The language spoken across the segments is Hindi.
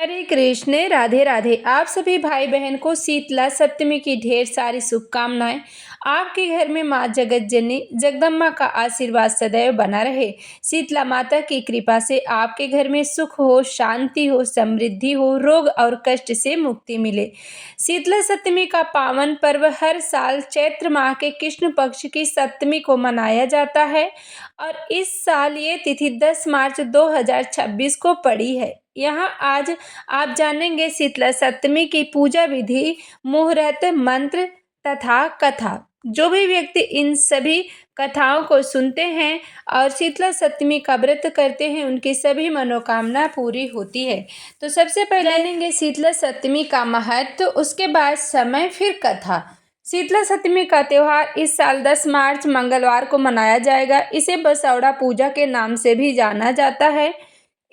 हरे कृष्ण, राधे राधे। आप सभी भाई बहन को शीतला सप्तमी की ढेर सारी शुभकामनाएं। आपके घर में माँ जगत जननी जगदम्बा का आशीर्वाद सदैव बना रहे। शीतला माता की कृपा से आपके घर में सुख हो, शांति हो, समृद्धि हो, रोग और कष्ट से मुक्ति मिले। शीतला सप्तमी का पावन पर्व हर साल चैत्र माह के कृष्ण पक्ष की सप्तमी को मनाया जाता है और इस साल ये तिथि 10 मार्च 2026 को पड़ी है। यहाँ आज आप जानेंगे शीतला सप्तमी की पूजा विधि, मुहूर्त, मंत्र तथा कथा। जो भी व्यक्ति इन सभी कथाओं को सुनते हैं और शीतला सप्तमी का व्रत करते हैं, उनकी सभी मनोकामना पूरी होती है। तो सबसे पहले जानेंगे शीतला सप्तमी का महत्व, उसके बाद समय, फिर कथा। शीतला सप्तमी का त्योहार इस साल 10 मार्च मंगलवार को मनाया जाएगा। इसे बसौड़ा पूजा के नाम से भी जाना जाता है।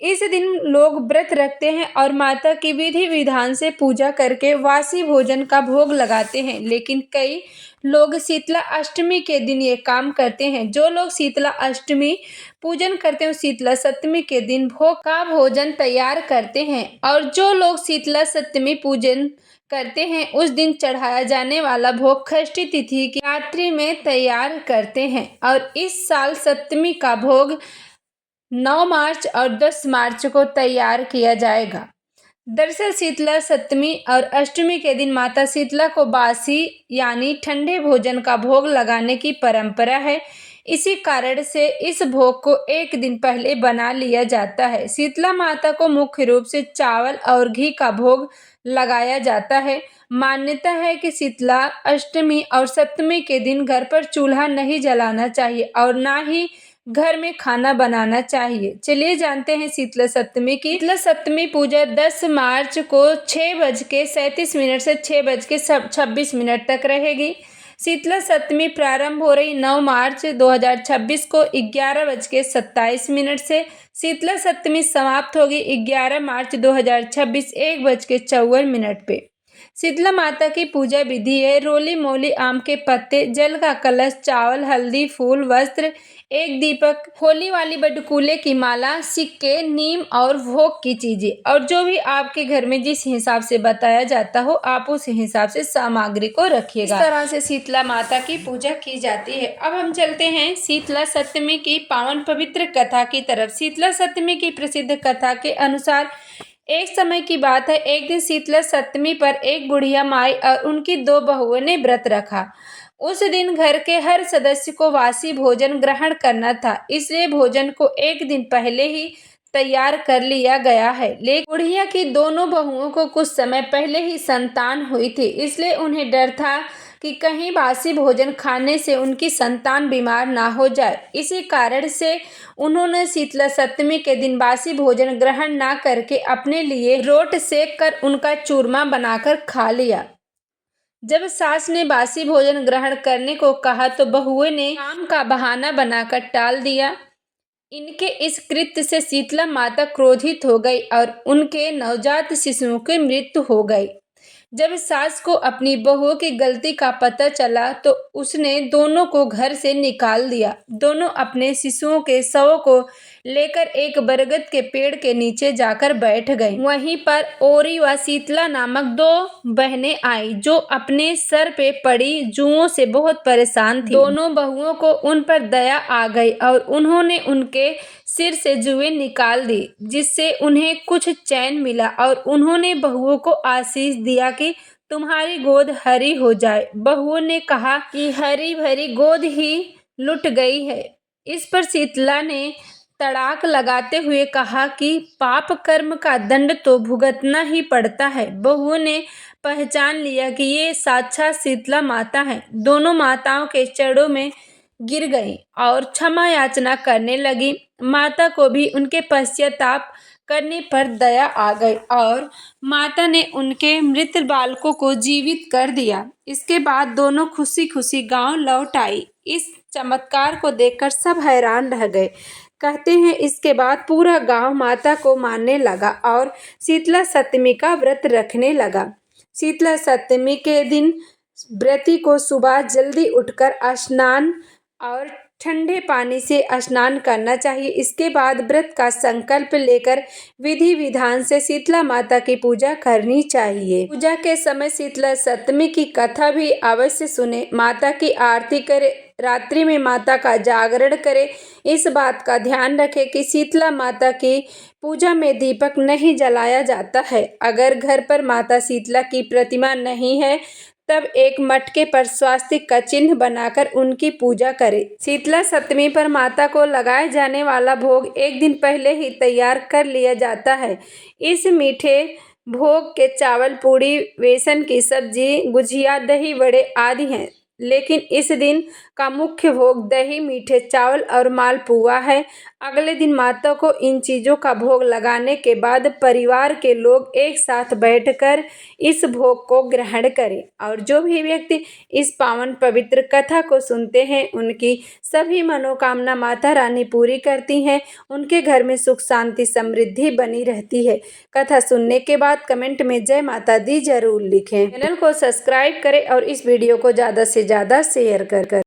इस दिन लोग व्रत रखते हैं और माता की विधि विधान से पूजा करके वासी भोजन का भोग लगाते हैं, लेकिन कई लोग शीतला अष्टमी के दिन ये काम करते हैं। जो लोग शीतला अष्टमी पूजन करते हैं, शीतला सप्तमी के दिन भोग का भोजन तैयार करते हैं और जो लोग शीतला सप्तमी पूजन करते हैं, उस दिन चढ़ाया जाने वाला भोग षष्ठी तिथि की रात्रि में तैयार करते हैं। और इस साल सप्तमी का भोग 9 मार्च और 10 मार्च को तैयार किया जाएगा। दरअसल शीतला सप्तमी और अष्टमी के दिन माता शीतला को बासी यानी ठंडे भोजन का भोग लगाने की परंपरा है। इसी कारण से इस भोग को एक दिन पहले बना लिया जाता है। शीतला माता को मुख्य रूप से चावल और घी का भोग लगाया जाता है। मान्यता है कि शीतला अष्टमी और सप्तमी के दिन घर पर चूल्हा नहीं जलाना चाहिए और ना ही घर में खाना बनाना चाहिए। चलिए जानते हैं शीतला सप्तमी की। शीतला सप्तमी पूजा 10 मार्च को 6:37 से 6:26 तक रहेगी। शीतला सप्तमी प्रारंभ हो रही 9 मार्च 2026 को 11:27 से। शीतला सप्तमी समाप्त होगी 11 मार्च 2026 1:54 पे। शीतला माता की पूजा विधि है। रोली मोली आम के पत्ते, जल का कलश, चावल, हल्दी, फूल, वस्त्र, एक दीपक, होली वाली बटकुले की माला, सिक्के, नीम और भोग की चीजें। और जो भी आपके घर में जिस हिसाब से बताया जाता हो, आप उस हिसाब से सामग्री को रखिएगा। इस तरह से शीतला माता की पूजा की जाती है। अब हम चलते हैं शीतला सप्तमी की पावन पवित्र कथा की तरफ। शीतला सप्तमी की प्रसिद्ध कथा के अनुसार एक समय की बात है, एक दिन शीतला सप्तमी पर एक बुढ़िया माई और उनकी 2 बहुओं ने व्रत रखा। उस दिन घर के हर सदस्य को वासी भोजन ग्रहण करना था, इसलिए भोजन को एक दिन पहले ही तैयार कर लिया गया है। लेकिन बुढ़िया की दोनों बहुओं को कुछ समय पहले ही संतान हुई थी, इसलिए उन्हें डर था कि कहीं बासी भोजन खाने से उनकी संतान बीमार ना हो जाए। इसी कारण से उन्होंने शीतला सप्तमी के दिन बासी भोजन ग्रहण ना करके अपने लिए रोट सेक कर उनका चूरमा बनाकर खा लिया। जब सास ने बासी भोजन ग्रहण करने को कहा तो बहुओं ने काम का बहाना बनाकर टाल दिया। इनके इस कृत्य से शीतला माता क्रोधित हो गई और उनके नवजात शिशुओं की मृत्यु हो गई। जब सास को अपनी बहुओं की गलती का पता चला तो उसने दोनों को घर से निकाल दिया। दोनों अपने शिशुओं के शवों को लेकर एक बरगद के पेड़ के नीचे जाकर बैठ गई। वहीं पर ओरी व शीतला नामक 2 बहनें आई, जो अपने सर पे पड़ी जुओं से बहुत परेशान थी। दोनों बहुओं को उन पर दया आ गई और उन्होंने उनके सिर से जुएं निकाल दी, जिससे उन्हें कुछ चैन मिला और उन्होंने बहुओं को आशीष दिया कि तुम्हारी गोद हरी हो जाए। बहुओं ने कहा कि हरी भरी गोद ही लुट गई है। इस पर शीतला ने तड़ाक लगाते हुए कहा कि पाप कर्म का दंड तो भुगतना ही पड़ता है। बहुओं ने पहचान लिया कि ये साक्षात शीतला माता हैं। दोनों माताओं के चरणों में गिर गई और क्षमा याचना करने लगी। माता को भी उनके पश्चाताप करने पर दया आ गई और माता ने उनके मृत बालकों को जीवित कर दिया। इसके बाद दोनों खुशी खुशी गांव लौट आई। इस चमत्कार को देखकर सब हैरान रह गए। कहते हैं इसके बाद पूरा गांव माता को मानने लगा और शीतला सप्तमी का व्रत रखने लगा। शीतला सप्तमी के दिन व्रती को सुबह जल्दी उठकर स्नान और ठंडे पानी से स्नान करना चाहिए। इसके बाद व्रत का संकल्प लेकर विधि विधान से शीतला माता की पूजा करनी चाहिए। पूजा के समय शीतला सप्तमी की कथा भी अवश्य सुने, माता की आरती करे, रात्रि में माता का जागरण करे। इस बात का ध्यान रखें कि शीतला माता की पूजा में दीपक नहीं जलाया जाता है। अगर घर पर माता शीतला की प्रतिमा नहीं है तब एक मटके पर स्वास्तिक का चिन्ह बनाकर उनकी पूजा करें। शीतला सप्तमी पर माता को लगाए जाने वाला भोग एक दिन पहले ही तैयार कर लिया जाता है। इस मीठे भोग के चावल, पूड़ी, बेसन की सब्जी, गुझिया, दही बड़े आदि हैं, लेकिन इस दिन का मुख्य भोग दही, मीठे चावल और मालपुआ है। अगले दिन माता को इन चीज़ों का भोग लगाने के बाद परिवार के लोग एक साथ बैठकर इस भोग को ग्रहण करें और जो भी व्यक्ति इस पावन पवित्र कथा को सुनते हैं उनकी सभी मनोकामना माता रानी पूरी करती हैं। उनके घर में सुख, शांति, समृद्धि बनी रहती है। कथा सुनने के बाद कमेंट में जय माता दी जरूर लिखें। चैनल को सब्सक्राइब करें और इस वीडियो को ज़्यादा से ज़्यादा शेयर कर